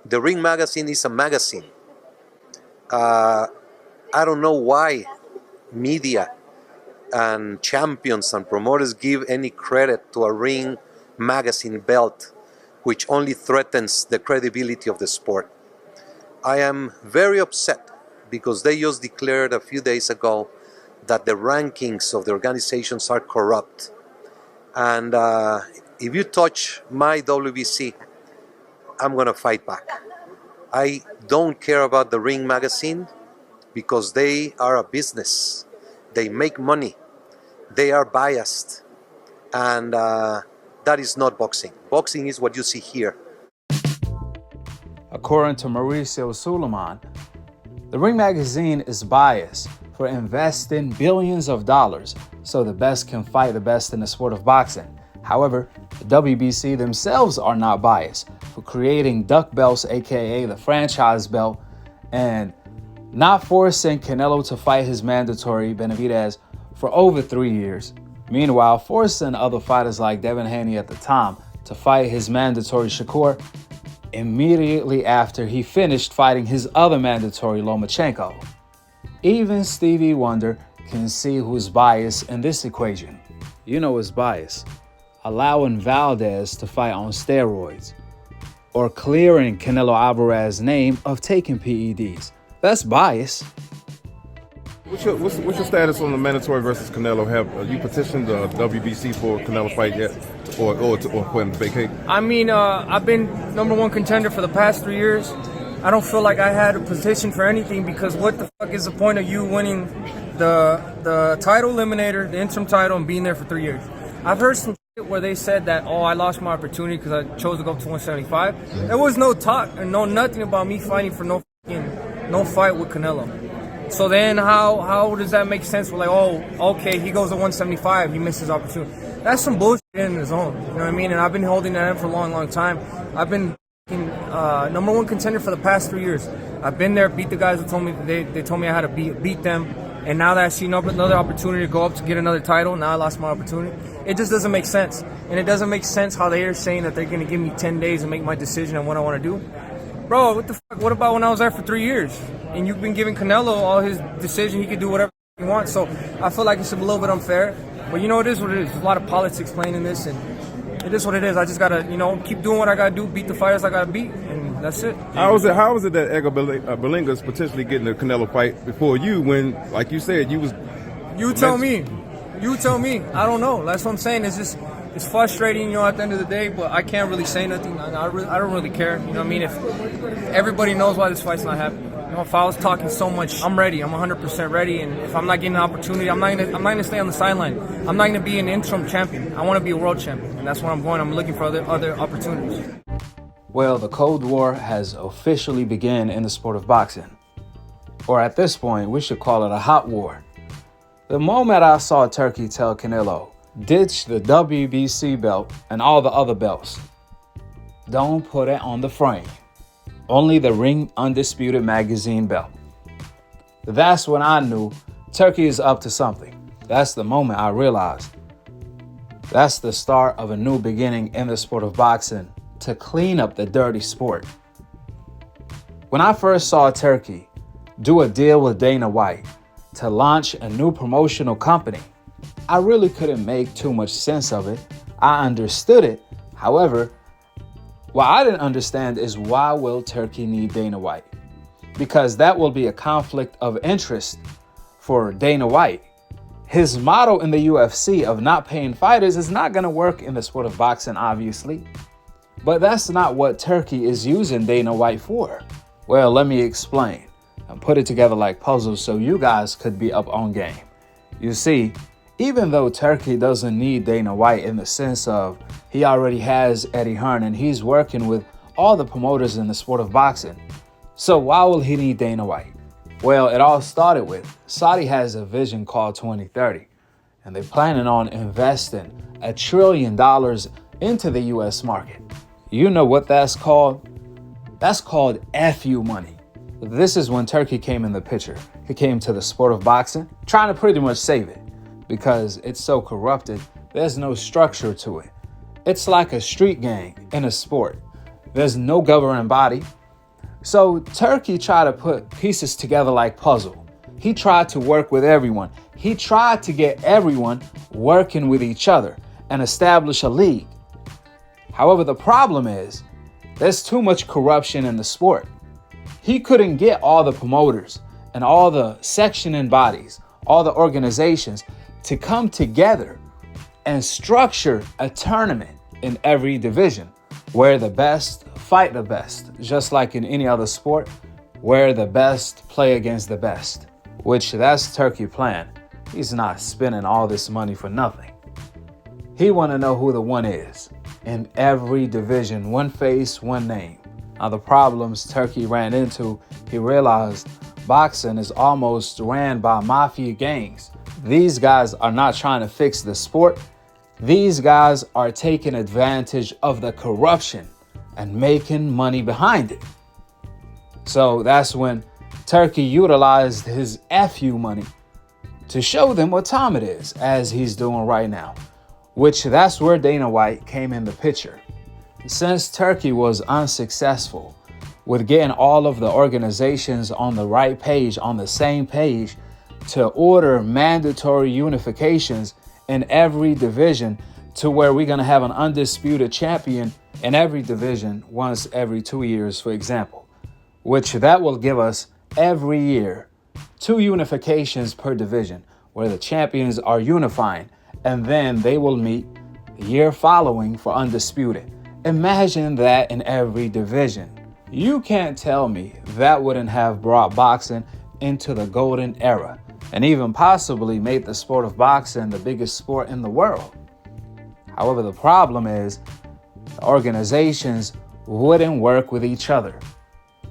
The Ring magazine is a magazine. I don't know why media and champions and promoters give any credit to a Ring magazine belt, which only threatens the credibility of the sport. I am very upset because they just declared a few days ago that the rankings of the organizations are corrupt. And if you touch my WBC, I'm going to fight back. I don't care about the Ring magazine because they are a business. They make money. They are biased. And that is not boxing. Boxing is what you see here. According to Mauricio Sulaiman, the Ring magazine is biased for investing billions of dollars so the best can fight the best in the sport of boxing. However, the WBC themselves are not biased for creating duck belts, aka the franchise belt, and not forcing Canelo to fight his mandatory Benavidez for over 3 years. Meanwhile, forcing other fighters like Devin Haney at the time to fight his mandatory Shakur immediately after he finished fighting his other mandatory Lomachenko. Even Stevie Wonder can see who's biased in this equation. You know who's biased. Allowing Valdez to fight on steroids, or clearing Canelo Alvarez's name of taking PEDs. That's bias. What's your status on the mandatory versus Canelo? Have you petitioned the WBC for Canelo fight yet, or for him to vacate? I mean, I've been #1 contender for the past 3 years. I don't feel like I had a petition for anything because what the fuck is the point of you winning the title eliminator, the interim title, and being there for 3 years? I've heard some shit where they said that, oh, I lost my opportunity because I chose to go up to 175. There was no talk and nothing about me fighting for no fight with Canelo. So then how does that make sense? We're like, oh, okay, he goes to 175, he missed his opportunity. That's some bullshit in his own, you know what I mean? And I've been holding that in for a long, long time. I've been #1 contender for the past 3 years. I've been there, beat the guys who told me they told me I had to beat them. And now that I see another opportunity to go up to get another title, now I lost my opportunity. It just doesn't make sense. And it doesn't make sense how they are saying that they're going to give me 10 days to make my decision on what I want to do. Bro, what the fuck? What about when I was there for 3 years? And you've been giving Canelo all his decision. He could do whatever he wants. So I feel like it's a little bit unfair. But you know, it is what it is. There's a lot of politics playing in this. And it is what it is. I just got to, keep doing what I got to do, beat the fighters I got to beat. And that's it. How is it that Edgar Berlinga's potentially getting a Canelo fight before you when, like you said, you was... You tell me. You tell me. I don't know. That's what I'm saying. It's frustrating, at the end of the day, but I can't really say nothing. I don't really care. You know what I mean? If everybody knows why this fight's not happening. If I was talking so much, I'm ready. I'm 100% ready. And if I'm not getting an opportunity, I'm not gonna stay on the sideline. I'm not gonna be an interim champion. I want to be a world champion, and that's where I'm going. I'm looking for other opportunities. Well, the Cold War has officially begun in the sport of boxing. Or at this point, we should call it a hot war. The moment I saw Turki tell Canelo, ditch the WBC belt and all the other belts. Don't put it on the frame. Only the Ring Undisputed magazine belt. That's when I knew Turki is up to something. That's the moment I realized. That's the start of a new beginning in the sport of boxing to clean up the dirty sport. When I first saw Turki do a deal with Dana White to launch a new promotional company, I really couldn't make too much sense of it. I understood it. However, what I didn't understand is why will Turki need Dana White? Because that will be a conflict of interest for Dana White. His motto in the UFC of not paying fighters is not going to work in the sport of boxing, obviously. But that's not what Turki is using Dana White for. Well, let me explain and put it together like puzzles so you guys could be up on game. You see, even though Turki doesn't need Dana White in the sense of he already has Eddie Hearn and he's working with all the promoters in the sport of boxing. So why will he need Dana White? Well, it all started with Saudi has a vision called 2030, and they're planning on investing $1 trillion into the U.S. market. You know what that's called? That's called FU money. This is when Turki came in the picture. He came to the sport of boxing, trying to pretty much save it because it's so corrupted, there's no structure to it. It's like a street gang in a sport. There's no governing body. So Turki tried to put pieces together like puzzle. He tried to work with everyone. He tried to get everyone working with each other and establish a league. However, the problem is there's too much corruption in the sport. He couldn't get all the promoters and all the sectioning bodies, all the organizations to come together and structure a tournament in every division where the best fight the best, just like in any other sport, where the best play against the best, which that's Turki plan. He's not spending all this money for nothing. He want to know who the one is in every division, one face, one name. Now the problems Turki ran into, he realized boxing is almost ran by mafia gangs. These guys are not trying to fix the sport. These guys are taking advantage of the corruption and making money behind it. So that's when Turki utilized his FU money to show them what time it is, as he's doing right now, which that's where Dana White came in the picture. Since Turki was unsuccessful with getting all of the organizations on the right page, on the same page, to order mandatory unifications in every division to where we're going to have an undisputed champion in every division once every 2 years, for example, which that will give us every year 2 unifications per division where the champions are unifying, and then they will meet the year following for undisputed. Imagine that in every division. You can't tell me that wouldn't have brought boxing into the golden era and even possibly made the sport of boxing the biggest sport in the world. However, the problem is the organizations wouldn't work with each other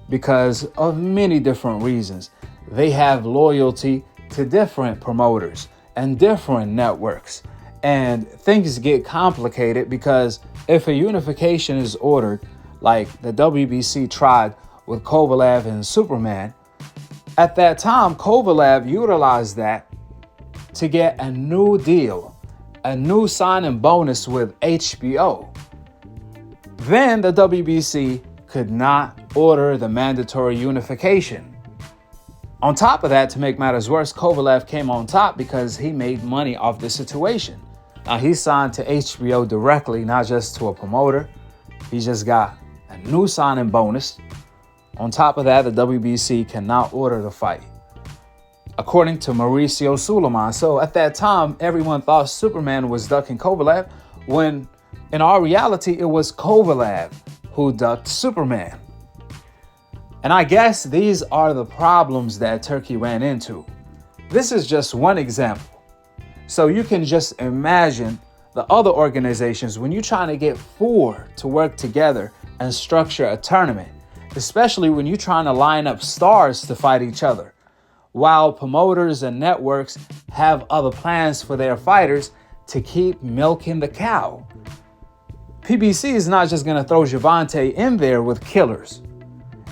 because of many different reasons. They have loyalty to different promoters and different networks, and things get complicated because if a unification is ordered, like the WBC tried with Kovalev and Superman, at that time, Kovalev utilized that to get a new deal, a new signing bonus with HBO. Then the WBC could not order the mandatory unification. On top of that, to make matters worse, Kovalev came on top because he made money off the situation. Now, he signed to HBO directly, not just to a promoter. He just got a new signing bonus. On top of that, the WBC cannot order the fight, according to Mauricio Sulaiman. So at that time, everyone thought Superman was ducking Kovalev, when in our reality, it was Kovalev who ducked Superman. And I guess these are the problems that Turki ran into. This is just one example. So you can just imagine the other organizations when you're trying to get 4 to work together and structure a tournament, especially when you're trying to line up stars to fight each other, while promoters and networks have other plans for their fighters to keep milking the cow. PBC is not just going to throw Gervonta in there with killers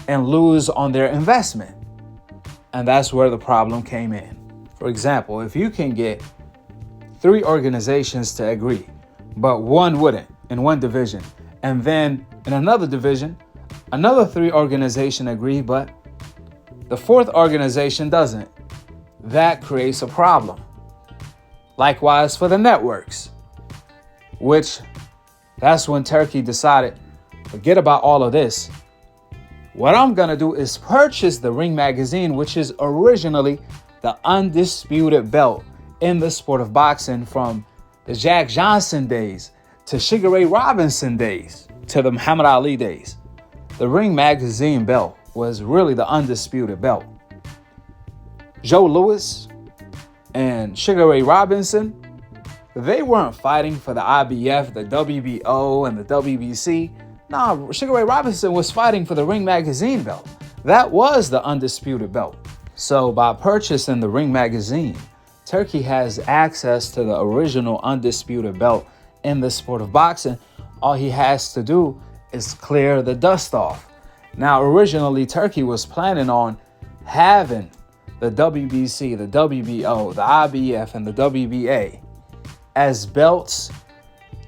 and lose on their investment. And that's where the problem came in. For example, if you can get 3 organizations to agree, but one wouldn't in one division, and then in another division, another 3 organizations agree, but the 4th organization doesn't, that creates a problem. Likewise for the networks, which that's when Turki decided, forget about all of this. What I'm going to do is purchase the Ring magazine, which is originally the undisputed belt in the sport of boxing from the Jack Johnson days to Sugar Ray Robinson days to the Muhammad Ali days. The Ring magazine belt was really the undisputed belt. Joe Louis and Sugar Ray Robinson, they weren't fighting for the IBF, the WBO, and the WBC. No, Sugar Ray Robinson was fighting for the Ring magazine belt. That was the undisputed belt. So by purchasing the Ring magazine, Turki has access to the original undisputed belt in the sport of boxing. All he has to do is clear the dust off. Now, originally, Turki was planning on having the WBC, the WBO, the IBF, and the WBA as belts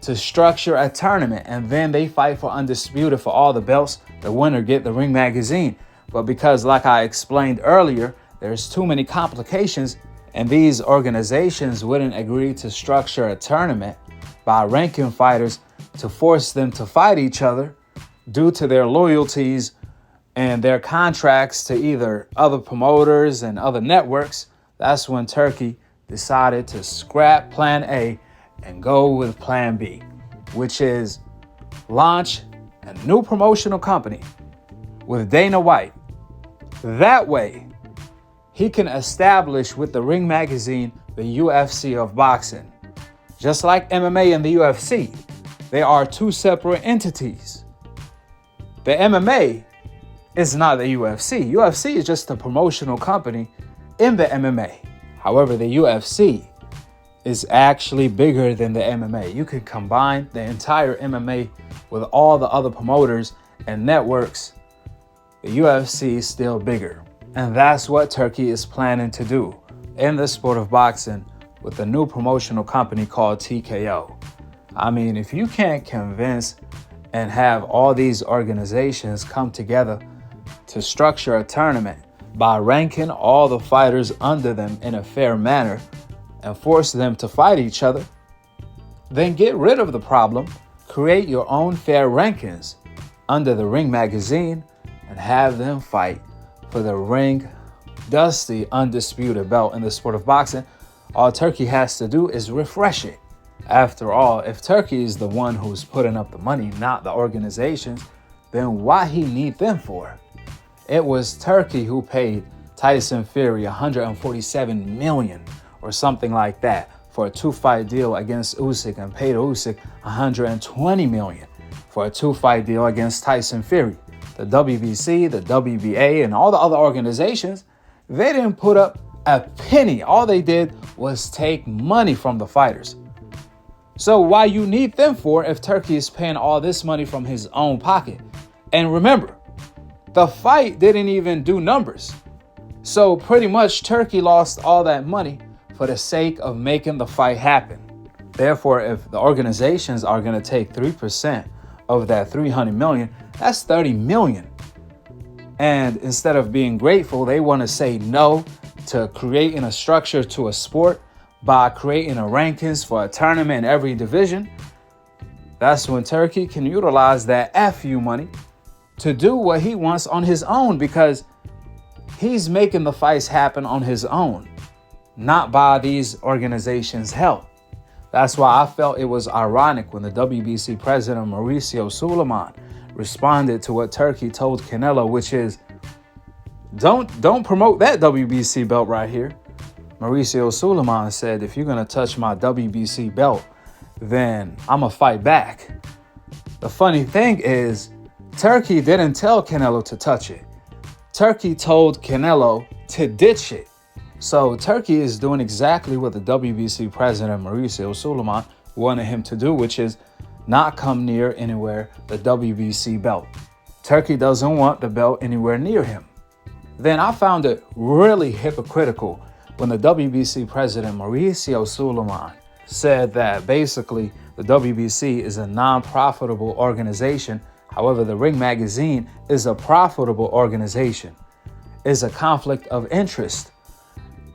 to structure a tournament, and then they fight for undisputed for all the belts. The winner get the Ring magazine. But because, like I explained earlier, there's too many complications, and these organizations wouldn't agree to structure a tournament by ranking fighters to force them to fight each other due to their loyalties and their contracts to either other promoters and other networks. That's when Turki decided to scrap Plan A and go with Plan B, which is launch a new promotional company with Dana White. That way, he can establish with the Ring magazine the UFC of boxing. Just like MMA and the UFC, they are two separate entities. The MMA is not the UFC. UFC is just a promotional company in the MMA. However, the UFC is actually bigger than the MMA. You can combine the entire MMA with all the other promoters and networks. The UFC is still bigger. And that's what Turki is planning to do in the sport of boxing with a new promotional company called TKO. I mean, if you can't convince and have all these organizations come together to structure a tournament by ranking all the fighters under them in a fair manner and force them to fight each other, then get rid of the problem, create your own fair rankings under the Ring magazine, and have them fight for the Ring Dusty Undisputed Belt in the sport of boxing. All Turki has to do is refresh it. After all, if Turki is the one who's putting up the money, not the organizations, then why he need them for? It was Turki who paid Tyson Fury $147 million or something like that for a 2-fight deal against Usyk, and paid Usyk $120 million for a 2-fight deal against Tyson Fury. The WBC, the WBA, and all the other organizations, they didn't put up a penny. All they did was take money from the fighters. So why you need them for if Turki is paying all this money from his own pocket? And remember, the fight didn't even do numbers. So pretty much Turki lost all that money for the sake of making the fight happen. Therefore, if the organizations are going to take 3% of that $300 million, that's $30 million. And instead of being grateful, they want to say no to creating a structure to a sport by creating a rankings for a tournament in every division. That's when Turki can utilize that FU money to do what he wants on his own, because he's making the fights happen on his own, not by these organizations' help. That's why I felt it was ironic when the WBC President Mauricio Sulaiman responded to what Turki told Canelo, which is, don't promote that WBC belt right here. Mauricio Sulaiman said, if you're going to touch my WBC belt, then I'm going to fight back. The funny thing is, Turki didn't tell Canelo to touch it. Turki told Canelo to ditch it. So Turki is doing exactly what the WBC president Mauricio Sulaiman wanted him to do, which is not come near anywhere the WBC belt. Turki doesn't want the belt anywhere near him. Then I found it really hypocritical when the WBC president Mauricio Sulaiman said that basically the WBC is a non-profitable organization. However, the Ring magazine is a profitable organization. It's a conflict of interest.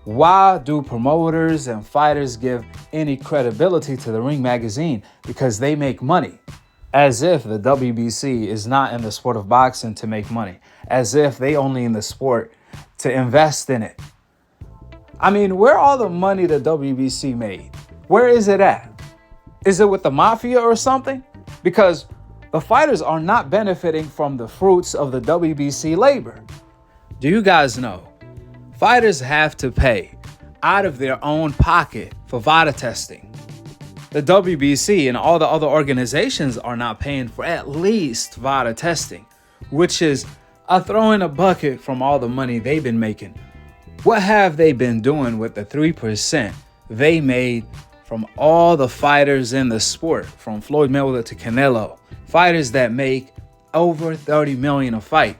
Why do promoters and fighters give any credibility to the Ring magazine? Because they make money. As if the WBC is not in the sport of boxing to make money. As if they only in the sport to invest in it. I mean, where all the money the WBC made? Where is it at? Is it with the mafia or something? Because the fighters are not benefiting from the fruits of the WBC labor. Do you guys know? Fighters have to pay out of their own pocket for VADA testing. The WBC and all the other organizations are not paying for at least VADA testing, which is a throw in a bucket from all the money they've been making. What have they been doing with the 3% they made from all the fighters in the sport, from Floyd Mayweather to Canelo, fighters that make over $30 million a fight?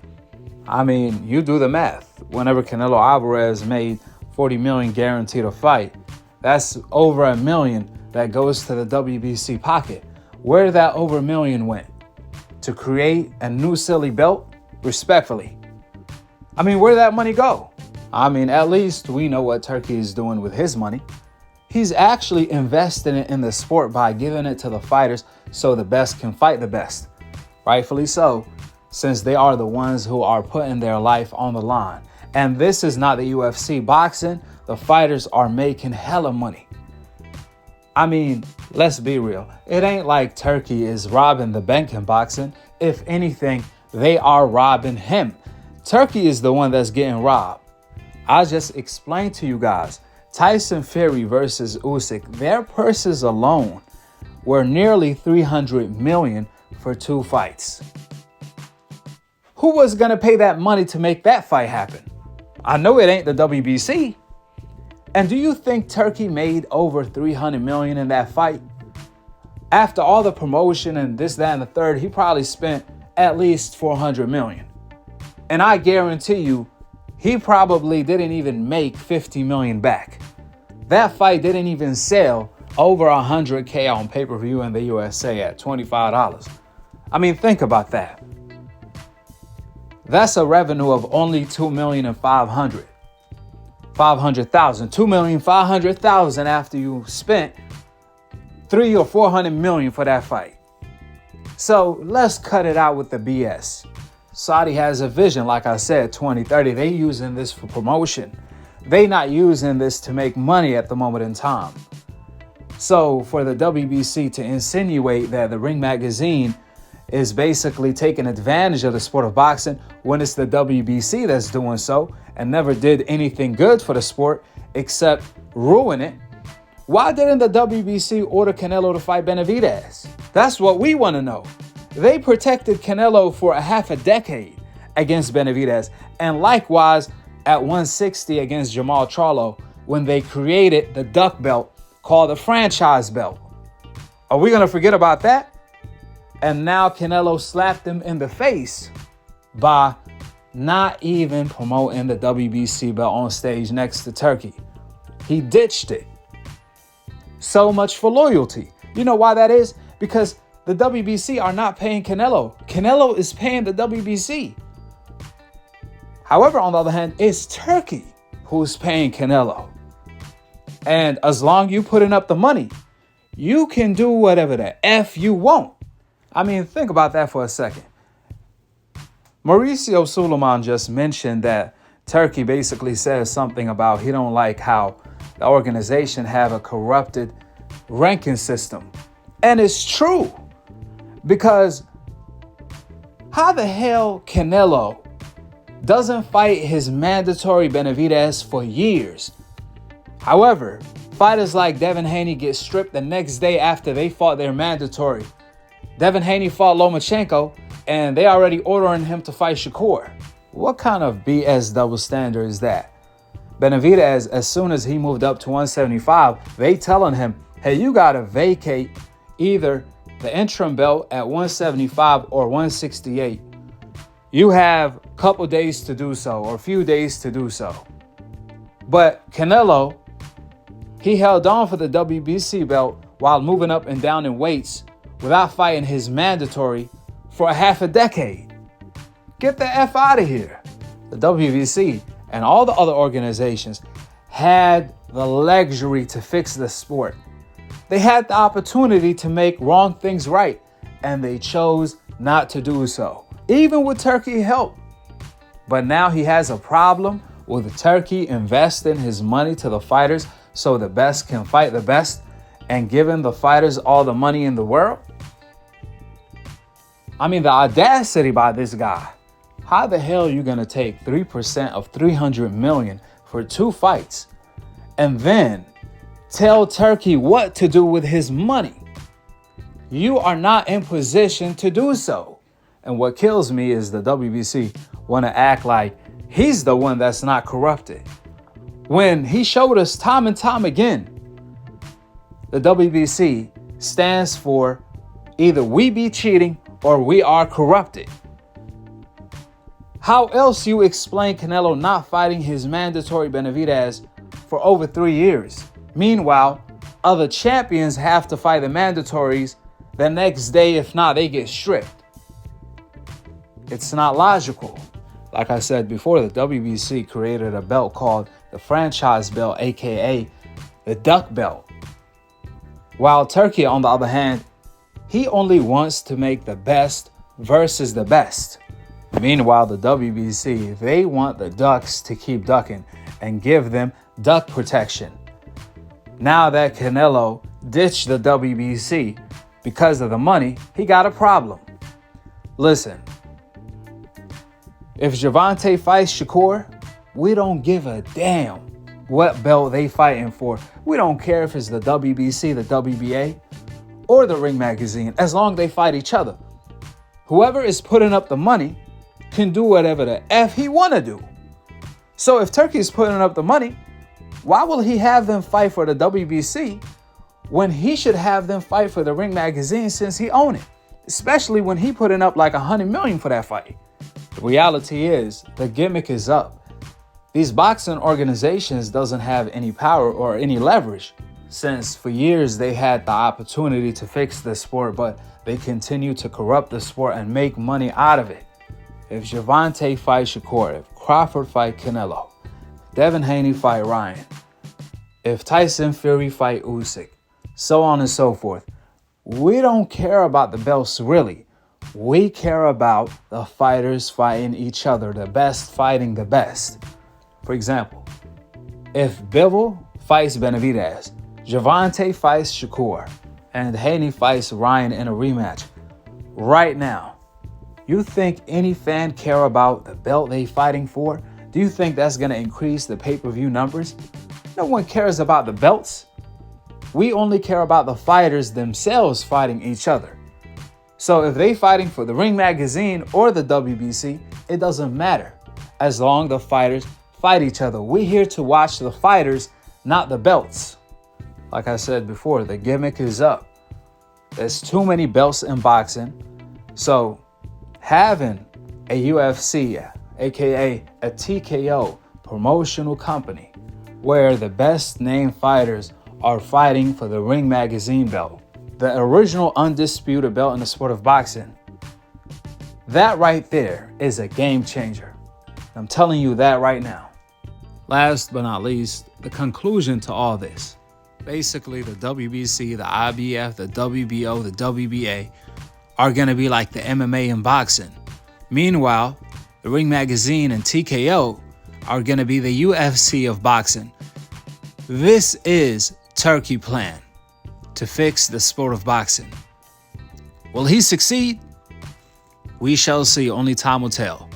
I mean, you do the math. Whenever Canelo Alvarez made $40 million guaranteed a fight, that's over $1 million that goes to the WBC pocket. where that over $1 million went. To create a new silly belt? Respectfully. I mean, where'd that money go? I mean, at least we know what Turki is doing with his money. He's actually investing it in the sport by giving it to the fighters so the best can fight the best. Rightfully so, since they are the ones who are putting their life on the line. And this is not the UFC boxing. The fighters are making hella money. I mean, let's be real. It ain't like Turki is robbing the bank in boxing. If anything, they are robbing him. Turki is the one that's getting robbed. I just explained to you guys, Tyson Fury versus Usyk, their purses alone were nearly $300 million for 2 fights. Who was gonna pay that money to make that fight happen? I know it ain't the WBC. And do you think Turki made over $300 million in that fight? After all the promotion and this, that, and the third, he probably spent at least $400 million. And I guarantee you, he probably didn't even make $50 million back. That fight didn't even sell over $100K on pay-per-view in the USA at $25. I mean, think about that. That's a revenue of only $2,500,000. $2,500,000 after you spent $300 or $400 million for that fight. So let's cut it out with the BS. Saudi has a vision, like I said, 2030. They using this for promotion. They not using this to make money at the moment in time. So for the WBC to insinuate that the Ring Magazine is basically taking advantage of the sport of boxing when it's the WBC that's doing so and never did anything good for the sport except ruin it. Why didn't the WBC order Canelo to fight Benavidez? That's what we want to know. They protected Canelo for a half a decade against Benavidez, and likewise at 160 against Jamal Charlo when they created the duck belt called the franchise belt. Are we going to forget about that? And now Canelo slapped him in the face by not even promoting the WBC belt on stage next to Turki. He ditched it. So much for loyalty. You know why that is? Because the WBC are not paying Canelo. Canelo is paying the WBC. However, on the other hand, it's Turki who's paying Canelo. And as long as you putting up the money, you can do whatever the F you want. I mean, think about that for a second. Mauricio Sulaiman just mentioned that Turki basically says something about he don't like how the organization have a corrupted ranking system. And it's true. Because how the hell Canelo doesn't fight his mandatory Benavidez for years? However, fighters like Devin Haney get stripped the next day after they fought their mandatory. Devin Haney fought Lomachenko, and they already ordering him to fight Shakur. What kind of BS double standard is that? Benavidez, as soon as he moved up to 175, they telling him, hey, you got to vacate either the interim belt at 175 or 168. You have a couple days to do so, or a few days to do so. But Canelo, he held on for the WBC belt while moving up and down in weights without fighting his mandatory for a half a decade. Get the F out of here. The WBC and all the other organizations had the luxury to fix the sport. They had the opportunity to make wrong things right, and they chose not to do so, even with Turki help. But now he has a problem with Turki investing his money to the fighters so the best can fight the best and giving the fighters all the money in the world. I mean, the audacity by this guy. How the hell are you going to take 3% of $300 million for 2 fights and then tell Turki what to do with his money? You are not in position to do so. And what kills me is the WBC want to act like he's the one that's not corrupted, when he showed us time and time again the WBC stands for either we be cheating or we are corrupted. How else you explain Canelo not fighting his mandatory Benavidez for over 3 years? Meanwhile, other champions have to fight the mandatories The next day, if not, they get stripped. It's not logical. Like I said before, the WBC created a belt called the franchise belt, aka the duck belt. While Turki, on the other hand, he only wants to make the best versus the best. Meanwhile, the WBC, they want the ducks to keep ducking and give them duck protection. Now that Canelo ditched the WBC because of the money, he got a problem. Listen, if Gervonta fights Shakur, we don't give a damn what belt they fighting for. We don't care if it's the WBC, the WBA, or the Ring Magazine, as long as they fight each other. Whoever is putting up the money can do whatever the F he want to do. So if Turki is putting up the money, why will he have them fight for the WBC when he should have them fight for the Ring Magazine since he own it? Especially when he putting up like $100 million for that fight. The reality is, the gimmick is up. These boxing organizations doesn't have any power or any leverage, since for years they had the opportunity to fix the sport, but they continue to corrupt the sport and make money out of it. If Gervonta fight Shakur, if Crawford fight Canelo, Devin Haney fight Ryan, if Tyson Fury fight Usyk, so on and so forth, we don't care about the belts really. We care about the fighters fighting each other, the best fighting the best. For example, if Bivol fights Benavidez, Gervonta fights Shakur, and Haney fights Ryan in a rematch, right now, you think any fan care about the belt they fighting for? Do you think that's going to increase the pay-per-view numbers? No one cares about the belts. We only care about the fighters themselves fighting each other. So if they fighting for the Ring Magazine or the WBC, it doesn't matter. As long as the fighters fight each other. We're here to watch the fighters, not the belts. Like I said before, the gimmick is up. There's too many belts in boxing. So having a UFC, aka a TKO promotional company, where the best named fighters are fighting for the Ring Magazine belt, the original undisputed belt in the sport of boxing, that right there is a game changer. I'm telling you that right now. Last but not least, the conclusion to all this. Basically, the WBC, the IBF, the WBO, the WBA are going to be like the MMA in boxing. Meanwhile, the Ring Magazine and TKO are going to be the UFC of boxing. This is Turki's plan to fix the sport of boxing. Will he succeed? We shall see. Only time will tell.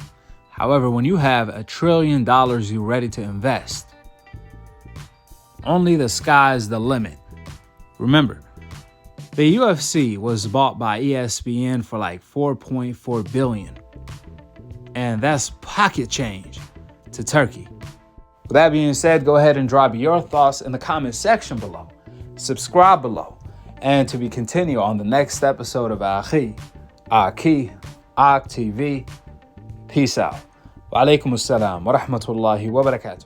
However, when you have $1 trillion you're ready to invest, only the sky's the limit. Remember, the UFC was bought by ESPN for like $4.4 billion. And that's pocket change to Turki. With that being said, go ahead and drop your thoughts in the comment section below. Subscribe below. And to be continued on the next episode of Akhi, Akhi TV. Peace out. Wa alaikum assalam wa rahmatullahi wa barakatuh.